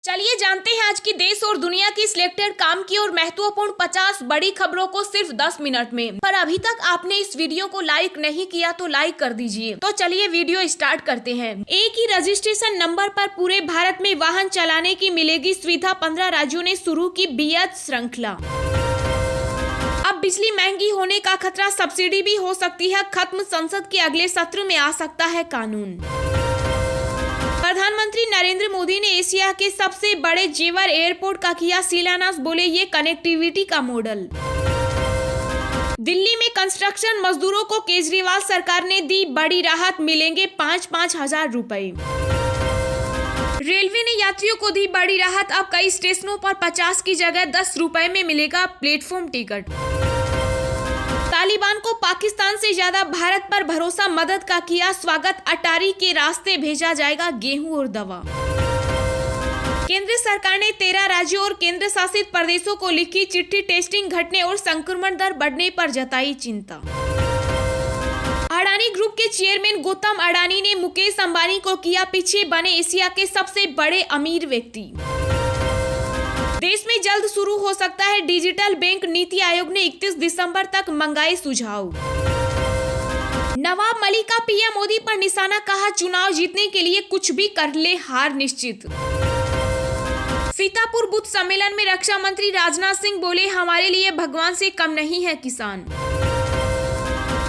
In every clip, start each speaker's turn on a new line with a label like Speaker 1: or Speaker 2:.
Speaker 1: चलिए जानते हैं आज की देश और दुनिया की सिलेक्टेड काम की और महत्वपूर्ण 50 बड़ी खबरों को सिर्फ 10 मिनट में। पर अभी तक आपने इस वीडियो को लाइक नहीं किया तो लाइक कर दीजिए। तो चलिए वीडियो स्टार्ट करते हैं। एक ही रजिस्ट्रेशन नंबर पर पूरे भारत में वाहन चलाने की मिलेगी सुविधा। 15 राज्यों ने शुरू की बीएच श्रृंखला। अब बिजली महंगी होने का खतरा, सब्सिडी भी हो सकती है खत्म। संसद के अगले सत्र में आ सकता है कानून। प्रधानमंत्री नरेंद्र मोदी ने एशिया के सबसे बड़े जेवर एयरपोर्ट का किया शिलान्यास। बोले ये कनेक्टिविटी का मॉडल। दिल्ली में कंस्ट्रक्शन मजदूरों को केजरीवाल सरकार ने दी बड़ी राहत, मिलेंगे 5-5 हजार रुपए। रेलवे ने यात्रियों को दी बड़ी राहत। अब कई स्टेशनों पर 50 की जगह 10 रुपए में मिलेगा प्लेटफॉर्म टिकट। तालिबान को पाकिस्तान से ज्यादा भारत पर भरोसा, मदद का किया स्वागत। अटारी के रास्ते भेजा जाएगा गेहूं और दवा। केंद्र सरकार ने 13 राज्यों और केंद्र शासित प्रदेशों को लिखी चिट्ठी। टेस्टिंग घटने और संक्रमण दर बढ़ने पर जताई चिंता। अडानी ग्रुप के चेयरमैन गौतम अडानी ने मुकेश अंबानी को किया पीछे, बने एशिया के सबसे बड़े अमीर व्यक्ति। देश में जल्द शुरू हो सकता है डिजिटल बैंक, नीति आयोग ने 31 दिसंबर तक मंगाए सुझाव। नवाब मलिक का पीएम मोदी पर निशाना, कहा चुनाव जीतने के लिए कुछ भी कर ले, हार निश्चित। सीतापुर बुद्ध सम्मेलन में रक्षा मंत्री राजनाथ सिंह बोले हमारे लिए भगवान से कम नहीं है किसान।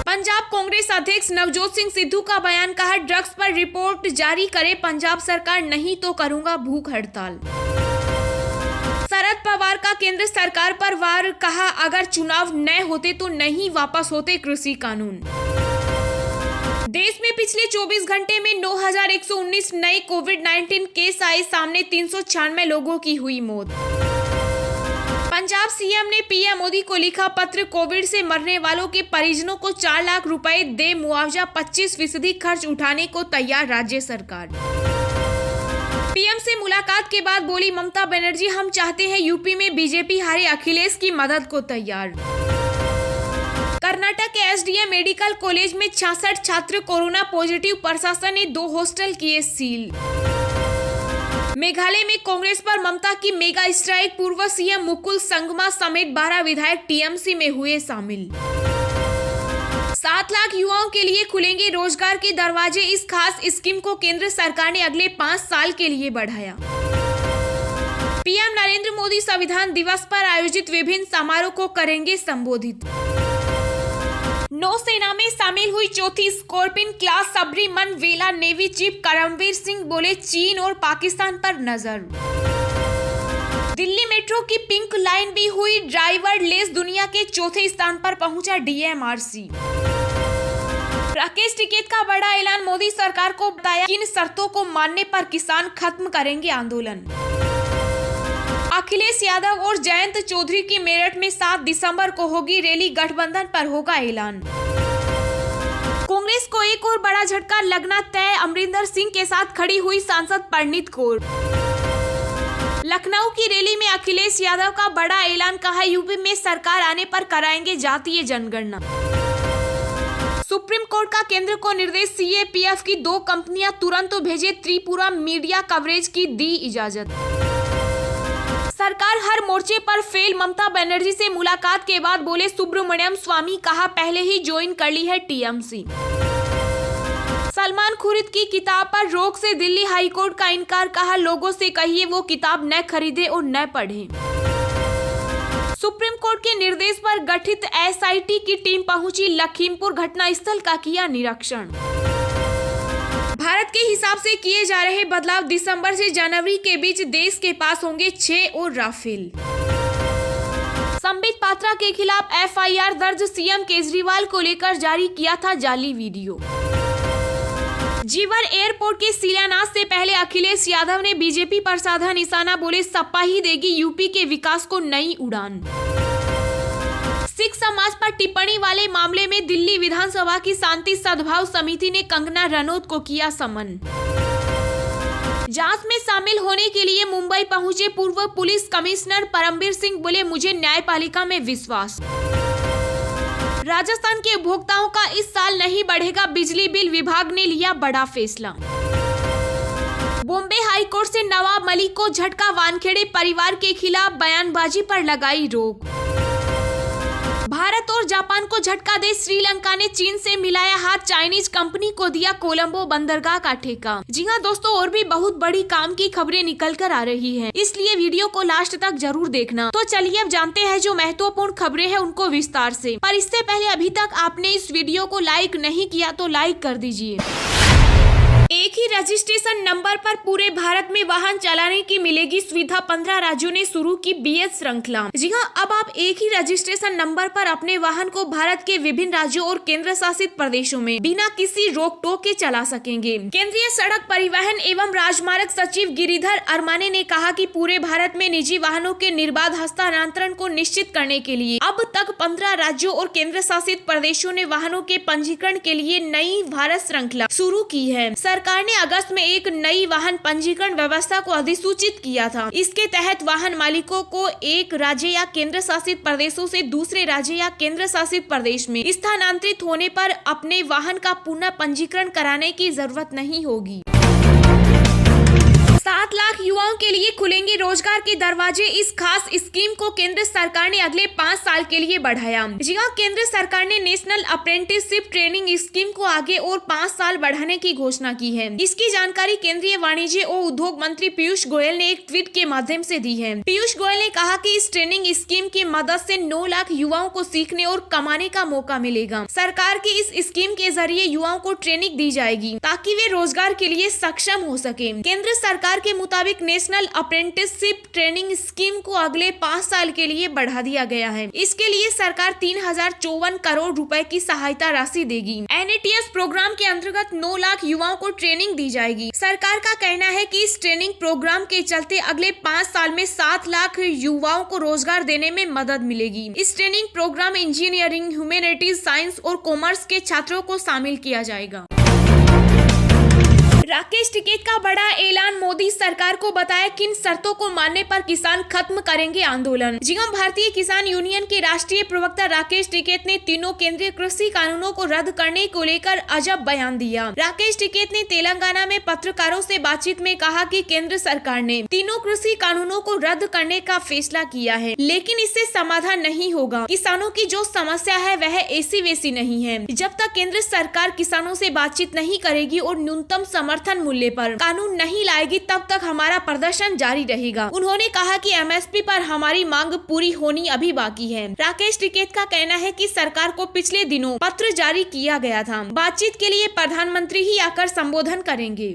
Speaker 1: पंजाब कांग्रेस अध्यक्ष नवजोत सिंह सिद्धू का बयान, कहा ड्रग्स पर रिपोर्ट जारी करे पंजाब सरकार, नहीं तो करूंगा भूख हड़ताल। शरद पवार का केंद्र सरकार पर वार, कहा अगर चुनाव न होते तो नहीं वापस होते कृषि कानून। देश में पिछले 24 घंटे में 9,119 नए कोविड-19 केस आए सामने, 396 लोगों की हुई मौत। पंजाब सीएम ने पीएम मोदी को लिखा पत्र, कोविड से मरने वालों के परिजनों को 4 लाख रुपए दे मुआवजा, 25% खर्च उठाने को तैयार राज्य सरकार। पीएम से मुलाकात के बाद बोली ममता बनर्जी, हम चाहते हैं यूपी में बीजेपी हारे, अखिलेश की मदद को तैयार। कर्नाटक के एसडीएम मेडिकल कॉलेज में 66 छात्र कोरोना पॉजिटिव, प्रशासन ने 2 हॉस्टल किए सील। मेघालय में कांग्रेस पर ममता की मेगा स्ट्राइक, पूर्व सीएम मुकुल संगमा समेत 12 विधायक टीएमसी में हुए शामिल। 7 लाख युवाओं के लिए खुलेंगे रोजगार के दरवाजे, इस खास स्कीम को केंद्र सरकार ने अगले 5 साल के लिए बढ़ाया। पीएम नरेंद्र मोदी संविधान दिवस पर आयोजित विभिन्न समारोह को करेंगे संबोधित। नौसेना में शामिल हुई 4थी स्कॉर्पियन क्लास सबमरीन वेला, नेवी चीफ करमबीर सिंह बोले चीन और पाकिस्तान पर नजर। दिल्ली मेट्रो की पिंक लाइन भी हुई ड्राइवर लेस, दुनिया के 4थे स्थान पर पहुंचा डीएमआरसी। राकेश टिकैत का बड़ा ऐलान, मोदी सरकार को बताया किन शर्तों को मानने पर किसान खत्म करेंगे आंदोलन। अखिलेश यादव और जयंत चौधरी की मेरठ में 7 दिसंबर को होगी रैली, गठबंधन पर होगा ऐलान। कांग्रेस को एक और बड़ा झटका लगना तय, अमरिंदर सिंह के साथ खड़ी हुई सांसद परनीत कौर। लखनऊ की रैली में अखिलेश यादव का बड़ा ऐलान, कहा यूपी में सरकार आने पर कराएंगे जातीय जनगणना। सुप्रीम कोर्ट का केंद्र को निर्देश, सीएपीएफ की 2 कंपनियां तुरंत भेजे त्रिपुरा, मीडिया कवरेज की दी इजाजत। सरकार हर मोर्चे पर फेल, ममता बनर्जी से मुलाकात के बाद बोले सुब्रमण्यम स्वामी, कहा पहले ही ज्वाइन कर ली है टीएमसी। सलमान खुर्शीद की किताब पर रोक से दिल्ली हाईकोर्ट का इनकार, कहा लोगों से कहिए वो किताब न खरीदे और न पढ़े। सुप्रीम कोर्ट के निर्देश पर गठित एसआईटी की टीम पहुंची लखीमपुर, घटनास्थल का किया निरीक्षण। भारत के हिसाब से किए जा रहे बदलाव, दिसंबर से जनवरी के बीच देश के पास होंगे 6 और राफेल। संबित पात्रा के खिलाफ एफआईआर दर्ज, सीएम केजरीवाल को लेकर जारी किया था जाली वीडियो। जेवर एयरपोर्ट के शिलान्यास से पहले अखिलेश यादव ने बीजेपी पर साधा निशाना, बोले सपा ही देगी यूपी के विकास को नई उड़ान। सिख समाज पर टिप्पणी वाले मामले में दिल्ली विधानसभा की शांति सद्भाव समिति ने कंगना रनौत को किया समन। जांच में शामिल होने के लिए मुंबई पहुंचे पूर्व पुलिस कमिश्नर परमबीर सिंह, बोले मुझे न्यायपालिका में विश्वास। राजस्थान के उपभोक्ताओं का इस साल नहीं बढ़ेगा बिजली बिल, विभाग ने लिया बड़ा फैसला। बॉम्बे हाई कोर्ट से नवाब मलिक को झटका, वानखेड़े परिवार के खिलाफ बयानबाजी पर लगाई रोक। भारत और जापान को झटका दे श्रीलंका ने चीन से मिलाया हाथ, चाइनीज कंपनी को दिया कोलंबो बंदरगाह का ठेका। जी हाँ दोस्तों, और भी बहुत बड़ी काम की खबरें निकल कर आ रही हैं, इसलिए वीडियो को लास्ट तक जरूर देखना। तो चलिए अब जानते हैं जो महत्वपूर्ण खबरें हैं उनको विस्तार से। पर इससे पहले अभी तक आपने इस वीडियो को लाइक नहीं किया तो लाइक कर दीजिए। एक ही रजिस्ट्रेशन नंबर पर पूरे भारत में वाहन चलाने की मिलेगी सुविधा, 15 राज्यों ने शुरू की बीएस श्रृंखला। जी हाँ, अब आप एक ही रजिस्ट्रेशन नंबर पर अपने वाहन को भारत के विभिन्न राज्यों और केंद्र शासित प्रदेशों में बिना किसी रोक टोक के चला सकेंगे। केंद्रीय सड़क परिवहन एवं राजमार्ग सचिव गिरिधर अरमाने ने कहा कि पूरे भारत में निजी वाहनों के निर्बाध हस्तांतरण को निश्चित करने के लिए अब तक 15 राज्यों और केंद्र शासित प्रदेशों ने वाहनों के पंजीकरण के लिए नई भारत श्रृंखला शुरू की है। सरकार ने अगस्त में एक नई वाहन पंजीकरण व्यवस्था को अधिसूचित किया था। इसके तहत वाहन मालिकों को एक राज्य या केंद्र शासित प्रदेशों से दूसरे राज्य या केंद्र शासित प्रदेश में स्थानांतरित होने पर अपने वाहन का पुनः पंजीकरण कराने की जरूरत नहीं होगी। 7 लाख युवाओं के लिए खुलेंगे रोजगार के दरवाजे, इस खास स्कीम को केंद्र सरकार ने अगले 5 साल के लिए बढ़ाया। जी हाँ, केंद्र सरकार ने नेशनल अप्रेंटिसशिप ट्रेनिंग स्कीम को आगे और 5 साल बढ़ाने की घोषणा की है। इसकी जानकारी केंद्रीय वाणिज्य और उद्योग मंत्री पीयूष गोयल ने एक ट्वीट के माध्यम से दी है। पीयूष गोयल ने कहा कि इस ट्रेनिंग स्कीम की मदद से 9 लाख युवाओं को सीखने और कमाने का मौका मिलेगा। सरकार की इस स्कीम के जरिए युवाओं को ट्रेनिंग दी जाएगी ताकि वे रोजगार के लिए सक्षम हो सके। केंद्र सरकार के मुताबिक नेशनल अप्रेंटिसशिप ट्रेनिंग स्कीम को अगले 5 साल के लिए बढ़ा दिया गया है। इसके लिए सरकार 3054 करोड़ रुपए की सहायता राशि देगी। एनएटीएस प्रोग्राम के अंतर्गत 9 लाख युवाओं को ट्रेनिंग दी जाएगी। सरकार का कहना है कि इस ट्रेनिंग प्रोग्राम के चलते अगले 5 साल में 7 लाख युवाओं को रोजगार देने में मदद मिलेगी। इस training programme engineering, humanities, science और कॉमर्स के छात्रों को शामिल किया जाएगा। राकेश टिकैत का बड़ा ऐलान, मोदी सरकार को बताया किन शर्तों को मानने पर किसान खत्म करेंगे आंदोलन। जी हां, भारतीय किसान यूनियन के राष्ट्रीय प्रवक्ता राकेश टिकैत ने तीनों केंद्रीय कृषि कानूनों को रद्द करने को लेकर अजब बयान दिया। राकेश टिकैत ने तेलंगाना में पत्रकारों से बातचीत में कहा कि केंद्र सरकार ने तीनों कृषि कानूनों को रद्द करने का फैसला किया है, लेकिन इससे समाधान नहीं होगा। किसानों की जो समस्या है वह ऐसी वैसी नहीं है। जब तक केंद्र सरकार किसानों से बातचीत नहीं करेगी और न्यूनतम समर्थन मूल्य पर कानून नहीं लाएगी, तब तक हमारा प्रदर्शन जारी रहेगा। उन्होंने कहा कि एमएसपी पर हमारी मांग पूरी होनी अभी बाकी है। राकेश टिकैत का कहना है कि सरकार को पिछले दिनों पत्र जारी किया गया था। बातचीत के लिए प्रधानमंत्री ही आकर संबोधन करेंगे।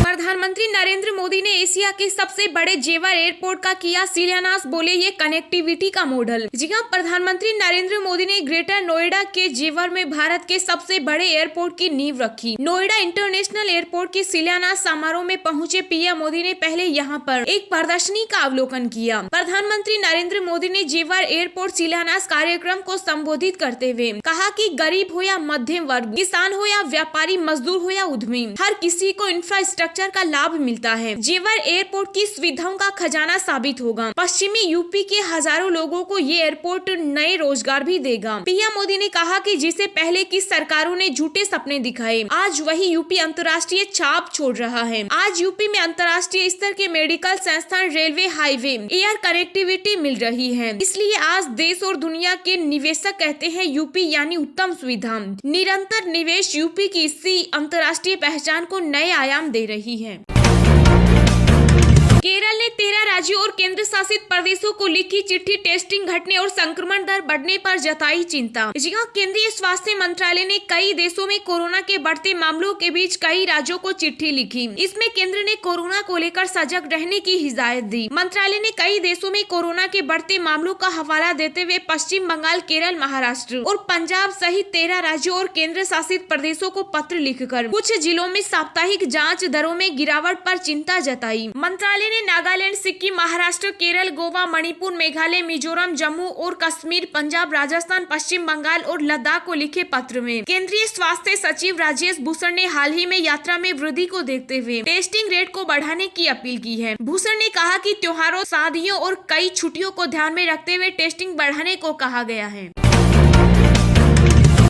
Speaker 1: प्रधानमंत्री नरेंद्र मोदी ने एशिया के सबसे बड़े जेवर एयरपोर्ट का किया शिलान्यास, बोले ये कनेक्टिविटी का मॉडल। जी हां, प्रधानमंत्री नरेंद्र मोदी ने ग्रेटर नोएडा के जेवर में भारत के सबसे बड़े एयरपोर्ट की नींव रखी। नोएडा इंटरनेशनल एयरपोर्ट के शिलान्यास समारोह में पहुंचे पीएम मोदी ने पहले यहां पर एक प्रदर्शनी का अवलोकन किया। प्रधानमंत्री नरेंद्र मोदी ने जेवर एयरपोर्ट शिलान्यास कार्यक्रम को संबोधित करते हुए कहा कि गरीब हो या मध्यम वर्ग, किसान हो या व्यापारी, मजदूर हो या उद्यमी, हर किसी को इंफ्रास्ट्रक्चर का लाभ मिलता है। जेवर एयरपोर्ट की सुविधाओं का खजाना साबित होगा। पश्चिमी यूपी के हजारों लोगों को ये एयरपोर्ट नए रोजगार भी देगा। पीएम मोदी ने कहा कि जिसे पहले की सरकारों ने झूठे सपने दिखाए, आज वही यूपी अंतर्राष्ट्रीय छाप छोड़ रहा है। आज यूपी में अंतर्राष्ट्रीय स्तर के मेडिकल संस्थान, रेलवे, हाईवे, एयर कनेक्टिविटी मिल रही है। इसलिए आज देश और दुनिया के निवेशक कहते हैं यूपी यानी उत्तम सुविधा। निरंतर निवेश यूपी की इसी अंतर्राष्ट्रीय पहचान को नए आयाम दे रही है। केरल ने 13 राज्यों और केंद्र शासित प्रदेशों को लिखी चिट्ठी, टेस्टिंग घटने और संक्रमण दर बढ़ने पर जताई चिंता। जी हां, केंद्रीय स्वास्थ्य मंत्रालय ने कई देशों में कोरोना के बढ़ते मामलों के बीच कई राज्यों को चिट्ठी लिखी। इसमें केंद्र ने कोरोना को लेकर सजग रहने की हिदायत दी। मंत्रालय ने कई देशों में कोरोना के बढ़ते मामलों का हवाला देते हुए पश्चिम बंगाल, केरल, महाराष्ट्र और पंजाब सहित 13 राज्यों और केंद्र शासित प्रदेशों को पत्र लिखकर कुछ जिलों में साप्ताहिक जाँच दरों में गिरावट पर चिंता जताई। मंत्रालय ने नागालैंड, सिक्किम, महाराष्ट्र, केरल, गोवा, मणिपुर, मेघालय, मिजोरम, जम्मू और कश्मीर, पंजाब, राजस्थान, पश्चिम बंगाल और लद्दाख को लिखे पत्र में केंद्रीय स्वास्थ्य सचिव राजेश भूषण ने हाल ही में यात्रा में वृद्धि को देखते हुए टेस्टिंग रेट को बढ़ाने की अपील की है। भूषण ने कहा कि त्योहारों, शादियों और कई छुट्टियों को ध्यान में रखते हुए टेस्टिंग बढ़ाने को कहा गया है।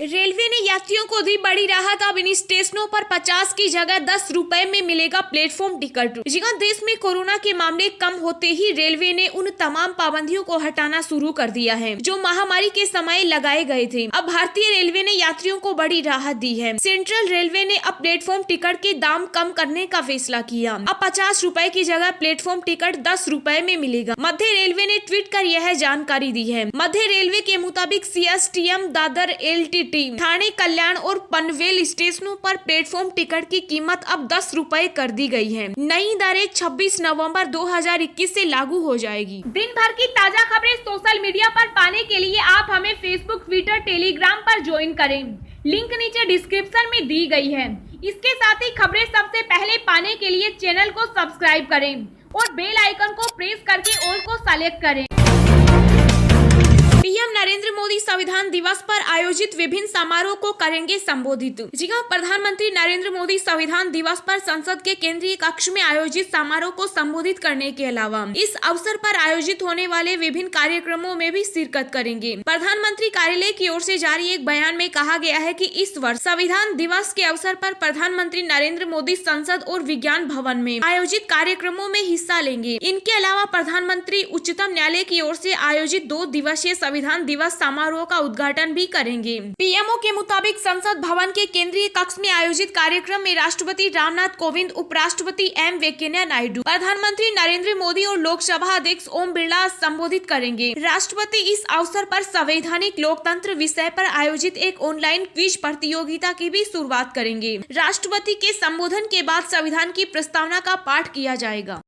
Speaker 1: रेलवे ने यात्रियों को दी बड़ी राहत। अब इन स्टेशनों पर 50 की जगह 10 रुपए में मिलेगा प्लेटफॉर्म टिकट। जी हां, देश में कोरोना के मामले कम होते ही रेलवे ने उन तमाम पाबंदियों को हटाना शुरू कर दिया है जो महामारी के समय लगाए गए थे। अब भारतीय रेलवे ने यात्रियों को बड़ी राहत दी है। सेंट्रल रेलवे ने अब प्लेटफॉर्म टिकट के दाम कम करने का फैसला किया। अब 50 रुपए की जगह प्लेटफॉर्म टिकट 10 रुपए में मिलेगा। मध्य रेलवे ने ट्वीट कर यह जानकारी दी है। मध्य रेलवे के मुताबिक CSTM, दादर, LTT, ठाणे, कल्याण और पनवेल स्टेशनों पर प्लेटफॉर्म टिकट की कीमत अब 10 रुपए कर दी गई है। नई दरें 26 नवंबर 2021 से लागू हो जाएगी। दिन भर की ताजा खबरें सोशल मीडिया पर पाने के लिए आप हमें फेसबुक, ट्विटर, टेलीग्राम पर ज्वाइन करें। लिंक नीचे डिस्क्रिप्शन में दी गई है। इसके साथ ही खबरें सबसे पहले पाने के लिए चैनल को सब्सक्राइब करें और बेल आइकन को प्रेस करके ऑल को सेलेक्ट करें। पीएम नरेंद्र मोदी संविधान दिवस पर आयोजित विभिन्न समारोह को करेंगे संबोधित। जी हां, प्रधानमंत्री नरेंद्र मोदी संविधान दिवस पर संसद के केंद्रीय कक्ष में आयोजित समारोह को संबोधित करने के अलावा इस अवसर पर आयोजित होने वाले विभिन्न कार्यक्रमों में भी शिरकत करेंगे। प्रधानमंत्री कार्यालय की ओर से जारी एक बयान में कहा गया है कि इस वर्ष संविधान दिवस के अवसर पर प्रधानमंत्री नरेंद्र मोदी संसद और विज्ञान भवन में आयोजित कार्यक्रमों में हिस्सा लेंगे। इनके अलावा प्रधानमंत्री उच्चतम न्यायालय की ओर से आयोजित 2 दिवसीय संविधान दिवस समारोह का उद्घाटन भी करेंगे। पीएमओ के मुताबिक संसद भवन के केंद्रीय कक्ष में आयोजित कार्यक्रम में राष्ट्रपति रामनाथ कोविंद, उपराष्ट्रपति एम वेंकैया नायडू, प्रधानमंत्री नरेंद्र मोदी और लोकसभा अध्यक्ष ओम बिरला संबोधित करेंगे। राष्ट्रपति इस अवसर पर संवैधानिक लोकतंत्र विषय पर आयोजित एक ऑनलाइन क्विज प्रतियोगिता की भी शुरुआत करेंगे। राष्ट्रपति के संबोधन के बाद संविधान की प्रस्तावना का पाठ किया जाएगा।